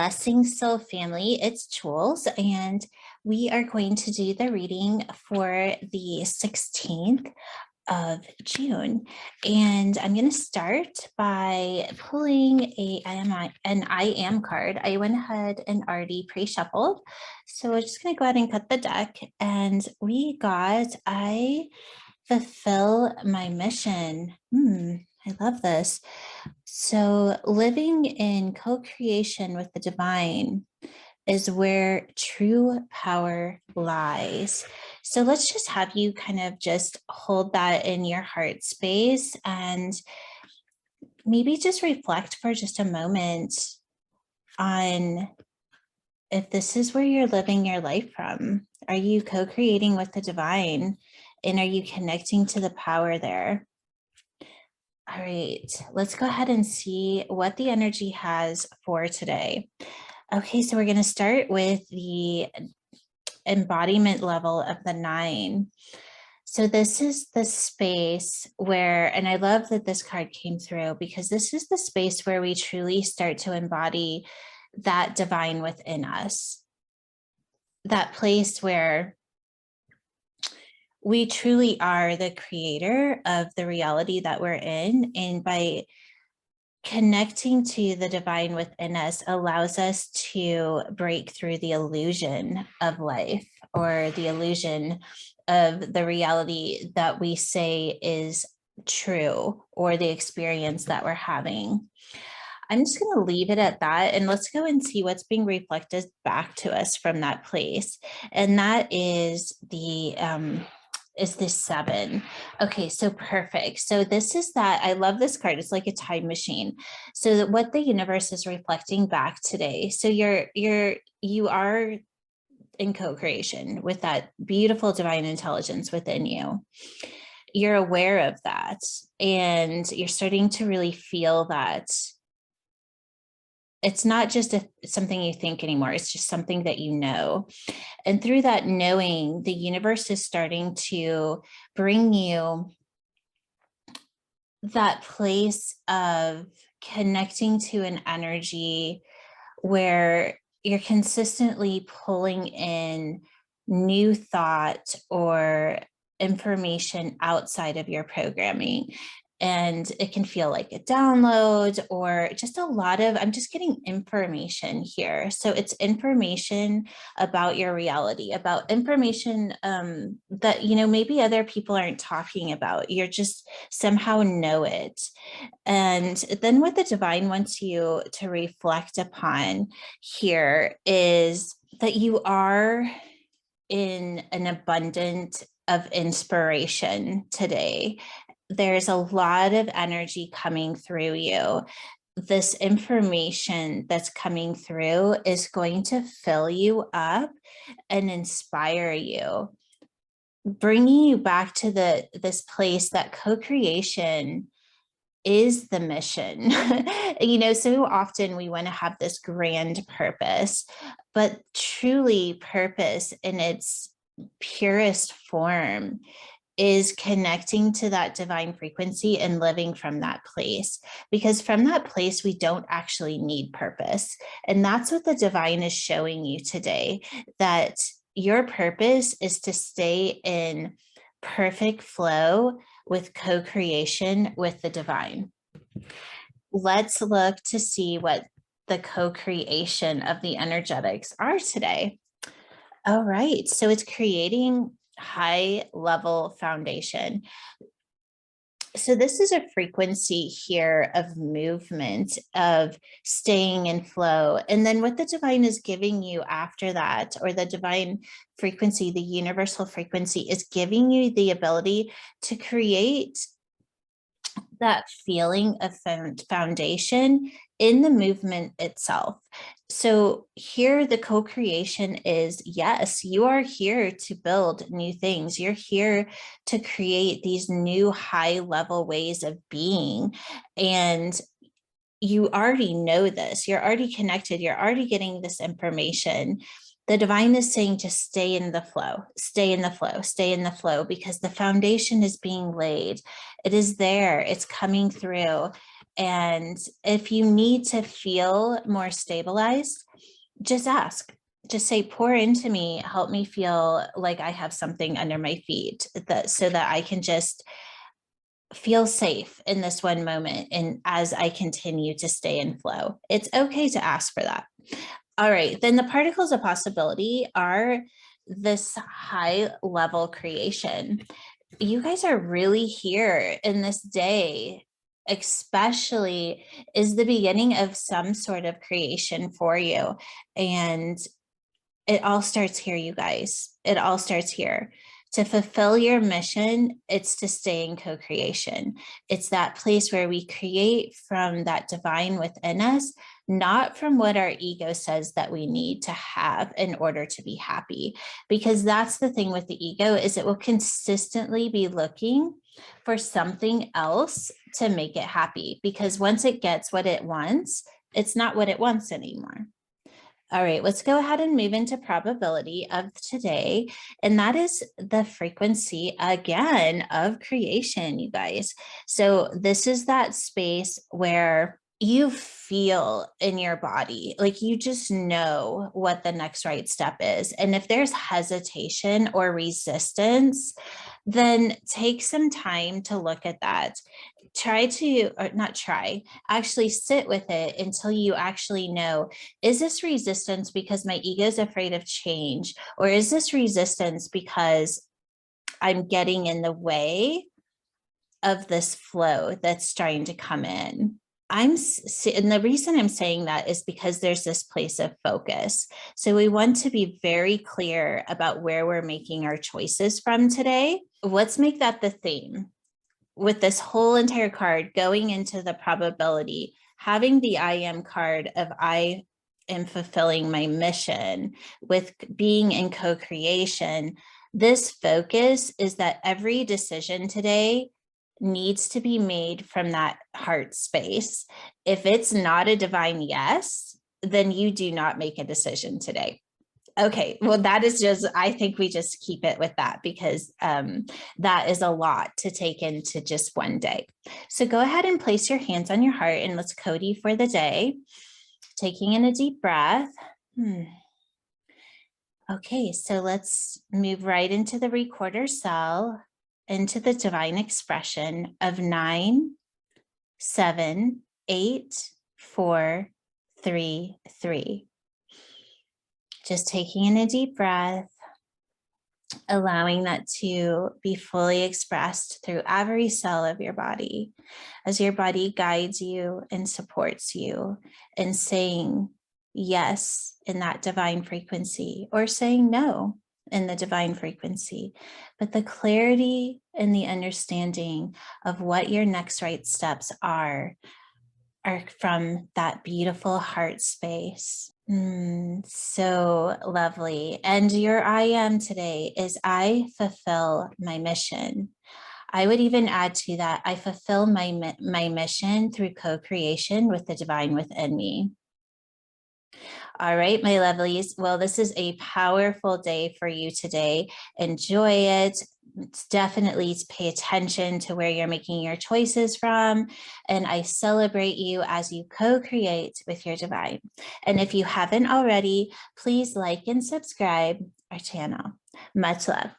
Blessings Soul Family, it's Jules, and we are going to do the reading for the 16th of June. And I'm going to start by pulling an I am card. I went ahead and already pre-shuffled. So we're just going to go ahead and cut the deck. And we got I fulfill my mission. I love this. So living in co-creation with the divine is where true power lies. So let's just have you kind of just hold that in your heart space and maybe just reflect for just a moment on if this is where you're living your life from. Are you co-creating with the divine? And are you connecting to the power there? All right, let's go ahead and see what the energy has for today. Okay, so we're going to start with the embodiment level of the 9. So this is the space where, and I love that this card came through because this is the space where we truly start to embody that divine within us. That place where we truly are the creator of the reality that we're in. And by connecting to the divine within us allows us to break through the illusion of life or the illusion of the reality that we say is true or the experience that we're having. I'm just going to leave it at that, and let's go and see what's being reflected back to us from that place. And that is the 7. Okay, so perfect. So this is that. I love this card. It's like a time machine. So that what the universe is reflecting back today. So you are in co-creation with that beautiful divine intelligence within you. You're aware of that, and you're starting to really feel that it's not just something you think anymore. It's just something that you know. And through that knowing, the universe is starting to bring you that place of connecting to an energy where you're consistently pulling in new thought or information outside of your programming. And it can feel like a download or just a lot of, I'm just getting information here. So it's information about your reality, about information that, maybe other people aren't talking about. You're just somehow know it. And then what the divine wants you to reflect upon here is that you are in an abundance of inspiration today. There's a lot of energy coming through you. This information that's coming through is going to fill you up and inspire you, bringing you back to this place that co-creation is the mission. So often we want to have this grand purpose, but truly purpose in its purest form is connecting to that divine frequency and living from that place, because from that place we don't actually need purpose. And that's what the divine is showing you today, that your purpose is to stay in perfect flow with co-creation with the divine. Let's look to see what the co-creation of the energetics are today. All right, so it's creating high level foundation. So this is a frequency here of movement, of staying in flow. And then what the divine is giving you after that, or the divine frequency, the universal frequency, is giving you the ability to create that feeling of foundation in the movement itself. So here the co-creation is, yes, you are here to build new things. You're here to create these new high level ways of being. And you already know this. You're already connected. You're already getting this information. The divine is saying to stay in the flow, stay in the flow, stay in the flow, because the foundation is being laid. It is there. It's coming through. And if you need to feel more stabilized, just ask. Just say, pour into me, help me feel like I have something under my feet, that so that I can just feel safe in this one moment. And as I continue to stay in flow, it's okay to ask for that. All right, then the particles of possibility are this high level creation. You guys are really here in this day, especially is the beginning of some sort of creation for you. And it all starts here, you guys. It all starts here. To fulfill your mission, it's to stay in co-creation. It's that place where we create from that divine within us, not from what our ego says that we need to have in order to be happy. Because that's the thing with the ego, is it will consistently be looking for something else to make it happy. Because once it gets what it wants, it's not what it wants anymore. All right, let's go ahead and move into probability of today. And that is the frequency again of creation, you guys. So this is that space where you feel in your body, like you just know what the next right step is. And if there's hesitation or resistance, then take some time to look at that. Try to, or not try, actually sit with it until you actually know, is this resistance because my ego is afraid of change? Or is this resistance because I'm getting in the way of this flow that's trying to come in? And the reason I'm saying that is because there's this place of focus. So we want to be very clear about where we're making our choices from today. Let's make that the theme. With this whole entire card going into the probability, having the I am card of I am fulfilling my mission, with being in co-creation, this focus is that every decision today needs to be made from that heart space. If it's not a divine yes, then you do not make a decision today. Okay, well, that is just, I think we just keep it with that, because that is a lot to take into just one day. So go ahead and place your hands on your heart and let's Cody for the day. Taking in a deep breath. Okay, so let's move right into the recorder cell, into the divine expression of 9, 7, 8, 4, 3, 3. Just taking in a deep breath, allowing that to be fully expressed through every cell of your body, as your body guides you and supports you in saying yes in that divine frequency, or saying no in the divine frequency. But the clarity and the understanding of what your next right steps are from that beautiful heart space. So lovely. And your I am today is I fulfill my mission. I would even add to that, I fulfill my mission through co-creation with the divine within me. All right, my lovelies. Well, this is a powerful day for you today. Enjoy it. Definitely pay attention to where you're making your choices from. And I celebrate you as you co-create with your divine. And if you haven't already, please like and subscribe our channel. Much love.